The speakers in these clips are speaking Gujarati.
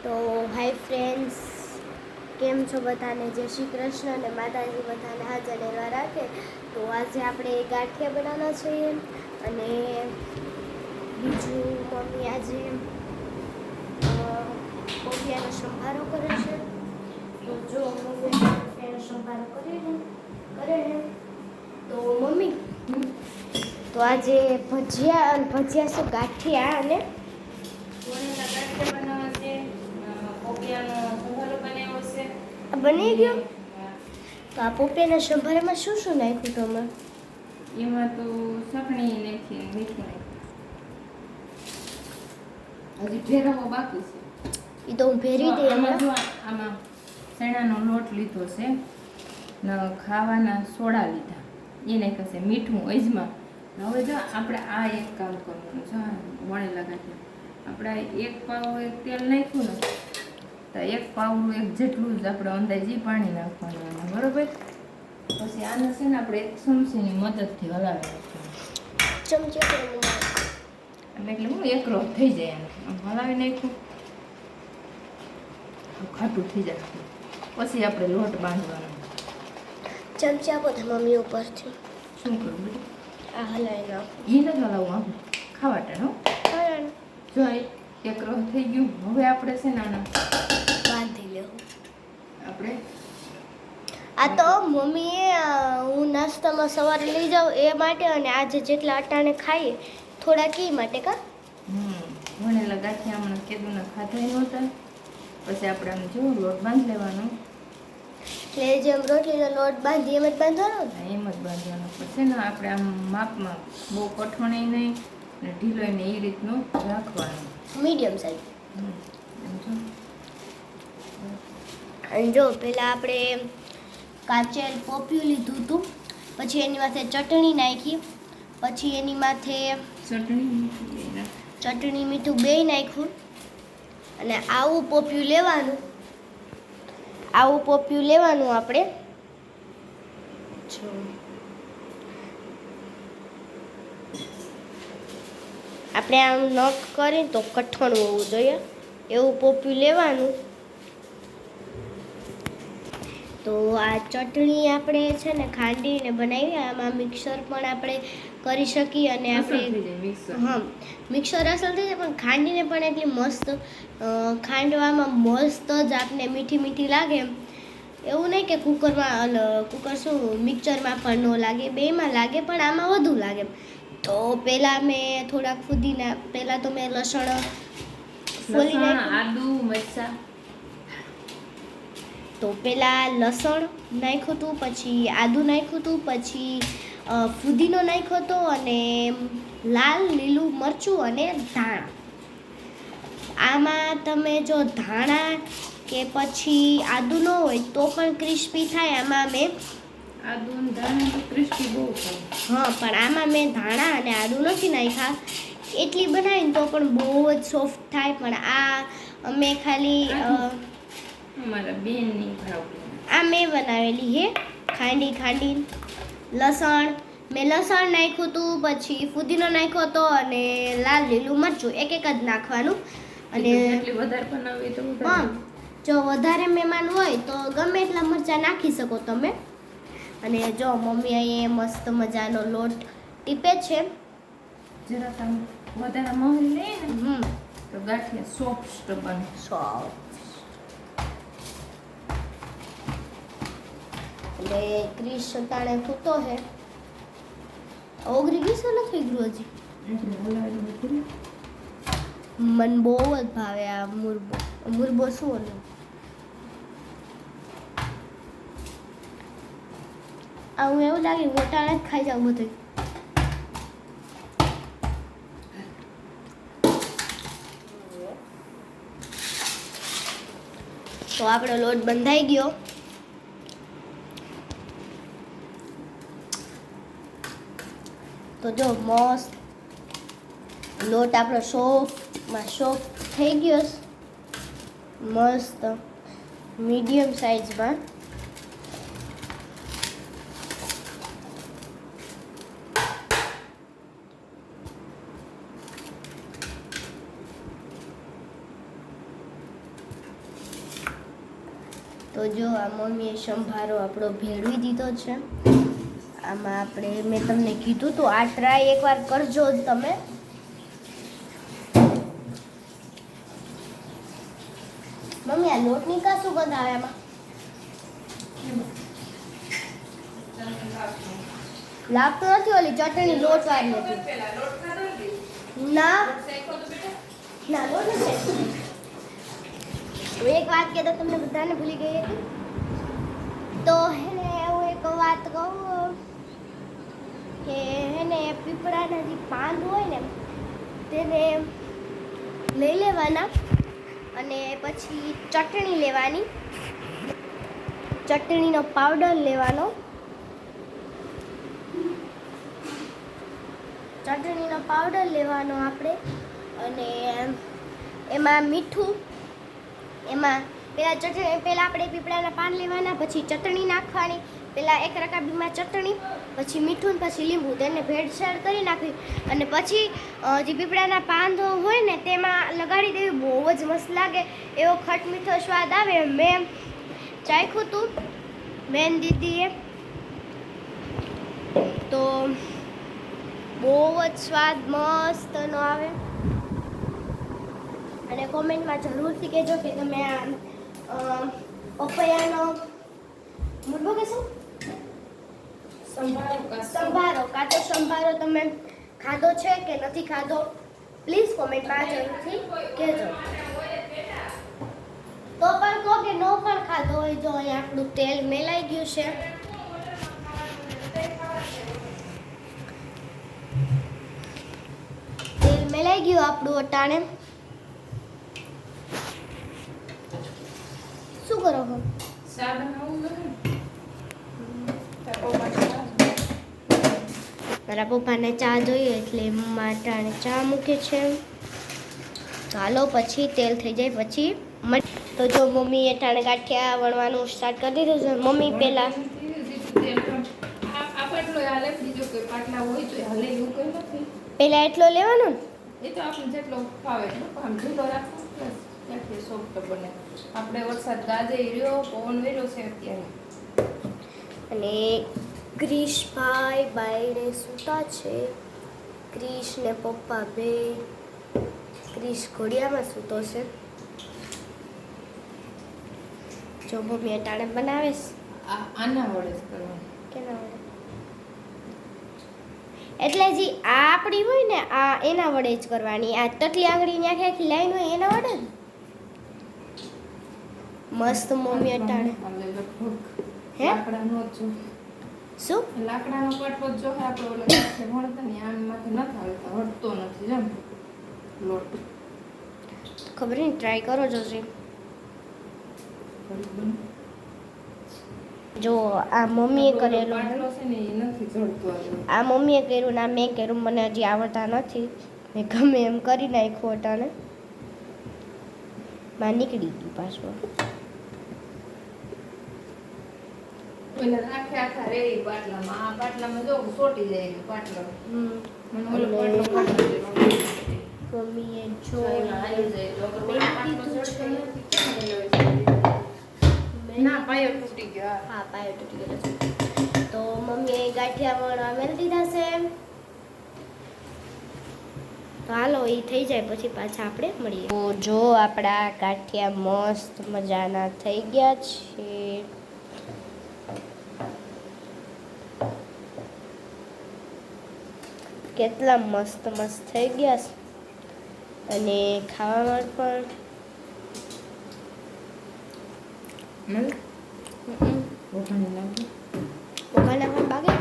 તો હાય ફ્રેન્ડ્સ, કેમ છો બધાને? જય શ્રી કૃષ્ણ અને માતાજી બધાને હાજર રહેવા રાખે. તો આજે આપણે ગાંઠિયા બનાવવાના છીએ અને બીજું મમ્મી આજે પોપિયાનો સંભારો કરે છે. તો જો મમ્મી પોપિયાનો સંભારો કરે છે તો મમ્મી તો આજે ભજીયા શું ગાંઠિયા અને બની ગયો. તો આ પોપિયાના સંભારામાં શું શું નાખ્યું તમે? એમાં તો સકણી નાખી, મીઠું નાખ્યું. હજી ભેરવો બાકી છે. એ તો હું ભેરી દઈ. આમાં ચણાનો લોટ લીધો છે ને ખાવાના સોડા લીધા, એને કહેશે મીઠું અજમા. હવે જો આપણે આ એક કામ કરવાનું છે, વણેલા ગાંઠિયા આપણે એક પાવ એક તેલ નાખ્યું ને તો એક પાવનું એક જેટલું જ આપણે અંદાજે પાણી નાખવાનું, બરોબર? પછી આને છે ને આપણે એક ચમચીની મદદથી હલાવી નાખવાનું. ચમચી એટલે હું એકરો થઈ જાય. આમ હલાવી નાખ્યું, ખાટું થઈ જાય. પછી આપણે લોટ બાંધવાનો. ચમચી આપો તો મમ્મી ઉપરથી. શું કરવું બેટા? આ હલાવી નાખો. એ નથી હલાવવું, આમ ખાવા ટાણું. જો એકરો થઈ ગયું. હવે આપણે છે ને આના બાંધી લેવું. આપણે આ તો મમ્મીએ હું નાસ્તામાં સવારે લઈ જાઉં એ માટે, અને આજે જેટલા અટાણે ખાઈએ થોડા કી માટે કા વણેલા ગાંઠિયા હમણાં કેદુના ખાધા નહોતા. પછી આપણે આમ જો લોટ બાંધી લેવાનો. એટલે જેમ રોટલીનો લોટ બાંધી એમ જ બાંધવાનો. એમ જ બાંધવાનો. પછી ને આપણે આમ માપમાં બહુ કઠણ નહીં ને ઢીલો ને એ રીતનું રાખવાનું, મીડિયમ સાઈઝ. એમ જો. અને જો પહેલાં આપણે કાચેલ પોપિયું લીધું હતું, પછી એની માથે ચટણી નાખી, પછી એની માથે ચટણી મીઠું બેય નાખ્યું. અને આવું પોપિયું લેવાનું આપણે. આપણે આમ નખ કરીને તો કઠણ હોવું જોઈએ એવું પોપિયું લેવાનું. તો આ ચટણી આપણે છે ને ખાંડીને બનાવી, આમાં મિક્સર પણ આપણે કરી શકીએ અને આપણે મિક્સર અસર થઈ જાય, પણ ખાંડીને પણ એટલી મસ્ત ખાંડવામાં મસ્ત જ આપને મીઠી મીઠી લાગે. એવું નહીં કે કુકરમાં મિક્સરમાં પણ ન લાગે, બેમાં લાગે પણ આમાં વધુ લાગે. તો પહેલાં મેં થોડાક પહેલાં તો મેં લસણ ફોલી નાખ્યું. આદુ મરચાં તો પહેલાં લસણ નાખ્યું હતું, પછી આદું નાખ્યું હતું, પછી ફુદીનો નાખ્યો હતો, અને લાલ લીલું મરચું અને ધાણા. આમાં તમે જો ધાણા કે પછી આદું ન હોય તો પણ ક્રિસ્પી થાય. આમાં મેં આદુ અને ધાણા તો ક્રિસ્પી બહુ થાય. હા, પણ આમાં મેં ધાણા અને આદું નથી નાખ્યા. એટલી બનાવીને તો પણ બહુ જ સોફ્ટ થાય. પણ આ અમે ખાલી મારા બેનની આ મેં બનાવેલી હે ખાંડી લસણ નાખ્યું હતું, પછી ફુદીનો નાખ્યો હતો, અને લાલ લીલું મરચું એક જ નાખવાનું. અને વધારે બનાવી તો હા, જો વધારે મહેમાન હોય તો ગમે એટલા મરચાં નાખી શકો તમે. અને જો મમ્મી અહીંયા મસ્ત મજાનો લોટ ટીપે છે. જરા તમે વધારે મોહરી લે ને તો ગાંઠિયા સોફ્ટ બને. એટલે ક્રીસ તાણે ખૂતો હે. ઓગરી ગઈ છે નથી ગયું હજી. મને બહુ જ ભાવે આ મુરબો શું ઓલું આવું એવું લાગે ગોટાળા જ ખાઈ જાઉં બધું. તો આપણો લોટ બંધાઈ ગયો. તો જો મસ્ત લોટ આપણો સોફ્ટ થઈ ગયો. મસ્ત મીડિયમ સાઈઝમાં. તો જો આ મમ્મીએ સંભારો આપણો ભેળવી દીધો છે. આમાં આપણે મેં તમને કીધું તો આ ટ્રાય એકવાર કરજો જ તમે. મમ્મી આ લોટની કા શું ગંધ આવે આમાં? લાગતું નથી, ઓલી ચટણી લોટ વાળી હતી. ના ના લોટ નથી. એક વાત કે તો તમને બધાને ભૂલી ગઈ હતી. તો હેને એવું એક વાત કહું કે હેને પીપળાના જે પાન હોય ને તેને લઈ લેવાના અને પછી ચટણી લેવાની, ચટણીનો પાવડર લેવાનો, ચટણીનો પાવડર લેવાનો આપણે, અને એમાં મીઠું, એમાં પહેલાં આપણે પીપળાના પાન લેવાના, પછી ચટણી નાખવાની, પહેલાં એક રકાબીમાં ચટણી, પછી મીઠું ને પછી લીંબુ, તેને ભેળસેળ કરી નાખવી અને પછી જે પીપળાના પાન હોય ને તેમાં લગાડી દેવી. બહુ જ મસ્ત લાગે, એવો ખટ મીઠો સ્વાદ આવે. મેં ચાખ્યું હતું બેન દીદીએ, તો બહુ જ સ્વાદ મસ્તનો આવે. અને કોમેન્ટમાં જરૂરથી કહેજો કે તમે આ પપૈયાનો મુરબો કે શું સંભારો કાચો સંભારો તમે ખાધો છે કે નથી ખાધો, પ્લીઝ કોમેન્ટમાં જરૂરથી કહેજો. તો પણ કહો કે નો પણ ખાધો હોય. જો અહીંયા આપણું તેલ મેલાઈ ગયું છે. તેલ મેલાઈ ગયું આપણું અટાણે. શું કરો છો? મારા પપ્પાને ચા જોઈએ એટલે મમ્મા અટાણે ચા મૂકે છે. ચાલો પછી તેલ થઈ જાય પછી તો જો મમ્મી અટાણે ગાંઠિયા વણવાનું સ્ટાર્ટ કરી દીધું છે. મમ્મી પહેલા પહેલા એટલો લેવાનો ને એ તો આપણે જેટલો ફાવે એટલો આમ ઢીલો રાખવો ત્યાંથી સોફ્ટ બને. આપણે વરસાદ ગાજે રહ્યો, પવન વેર્યો છે અત્યારે. અને ક્રિશભાઈ બાયણે સૂતા છે. ક્રિશ ને પપ્પા બે. ક્રિશ ઘોડિયામાં સૂતો છે. જો મમ્મી અટાણે બનાવે છે. આના વડે જ કરવાનું. કેના વડે? એટલે જે આ આપણી હોય ને આ એના વડે જ કરવાની. આ તકલી આંગળીની આખી આખી લાઈન હોય એના વડે ને મસ્ત મમ્મી અટાણે. હે લાકડાનો જ શું લાકડાનો પાટલો જ જો આપણે ઓલો વણતા ને આમાંથી નથી હાલતા, હટતો નથી. જેમ લોટ ખબર નહીં, ટ્રાય કરો જોજી. જો આ મમ્મીએ કરેલું, પાટલો છે ને એ નથી જડતો. આ મમ્મીએ કર્યું ને આ મેં કર્યું. મને હજી આવડતા નથી. મેં ગમે એમ કરી નાખ્યું અટાણે. માં નીકળી ગયું પાછું. પેલા આખે આખા રેડી પાટલામાં, આ પાટલામાં જો સોટી જાય પાટલો. મને ઓલો પાટલો કાઢી દેવો. મમ્મીએ જો આવી જાય તો ઓલો પાટલો જડતો ના પાયો તૂટી ગયો. હા પાયો તૂટી ગયો છે. તો મમ્મીએ ગાંઠિયા વણવા મેળ દીધા છે. તો હાલો એ થઈ જાય પછી પાછા આપણે મળીએ. તો જો આપણા ગાંઠિયા મસ્ત મજાના થઈ ગયા છે. કેટલા મસ્ત મસ્ત થઈ ગયા છે. અને ખાવામાં પણ ઓગાના પણ બાગે.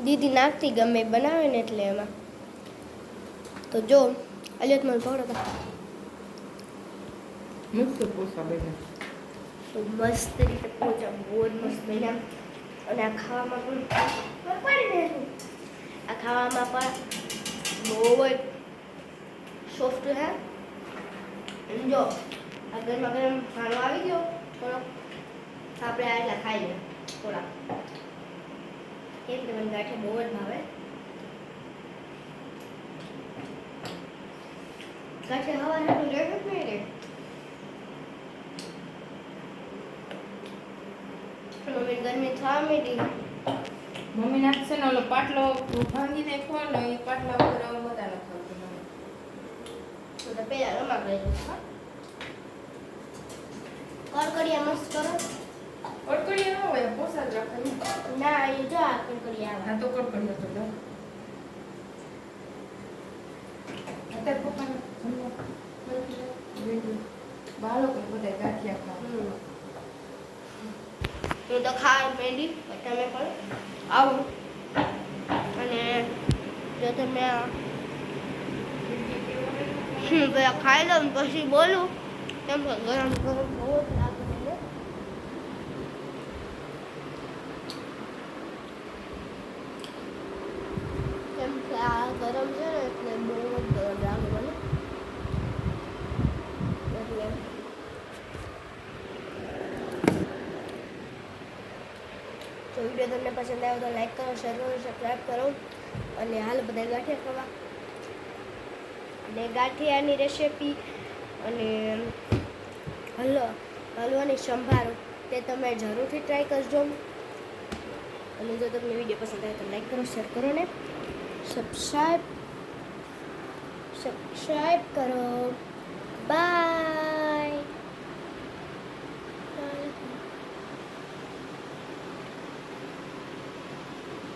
દીદી નાખતી ગમે બનાવે ને એટલે એમાં. તો જો અલિયત મને પકડો તો મસ્ત રીતે પોચા બહુ જ મસ્ત બન્યા. અને આ ખાવામાં પણ આ ખાવામાં પણ બહુ જ સોફ્ટ છે. જો આ ગરમા ગરમ ખાણો આવી ગયો થોડો આપણે આટલા ખાઈ લઈએ થોડા. કેમ કે મને ગાંઠિયા બહુ જ ભાવે. ગાંઠિયા હવા હાટું લેવું જ નહીં રે. મમ્મી ગરમી થવા માંડી. મમ્મી નાખશે ને ઓલો પાટલો ભાંગી નાખ્યો ને એ પાટલા વગર હવે બધા ન ખાવતું મને. તો પેલા રમા ગઈ હા કડકડિયા મસ્ત કરો. કડકડીયા ન હોય પોસા જ રાખે ના એ જો આ કડકડિયા આવે. હા તો કડકડીયા તો લો અત્યારે પપ્પાને બાળકો બધા ગાંઠિયા ખાવા હું તો ખાવા માંડી તમે પણ આવો અને જો તમે પેલા ખાઈ લો ને પછી બોલું કેમ કે ગરમ ગરમ બહુ જ લાગે મને. કેમ કે આ ગરમ છે ને એટલે બહુ જ ગરમ લાગે મને એટલે તો વિડીયો તમને પસંદ આવ્યો તો લાઈક કરો, શેર કરો, સબસ્ક્રાઈબ કરો અને હાલ બધા ગાંઠિયા ખાવા. અને ગાંઠિયાની રેસિપી અને હલવાની સંભારો તે તમે જરૂરથી ટ્રાય કરજો. અને જો તમને વિડીયો પસંદ આવે તો લાઈક કરો, શેર કરો ને સબસ્ક્રાઈબ કરો. બાય.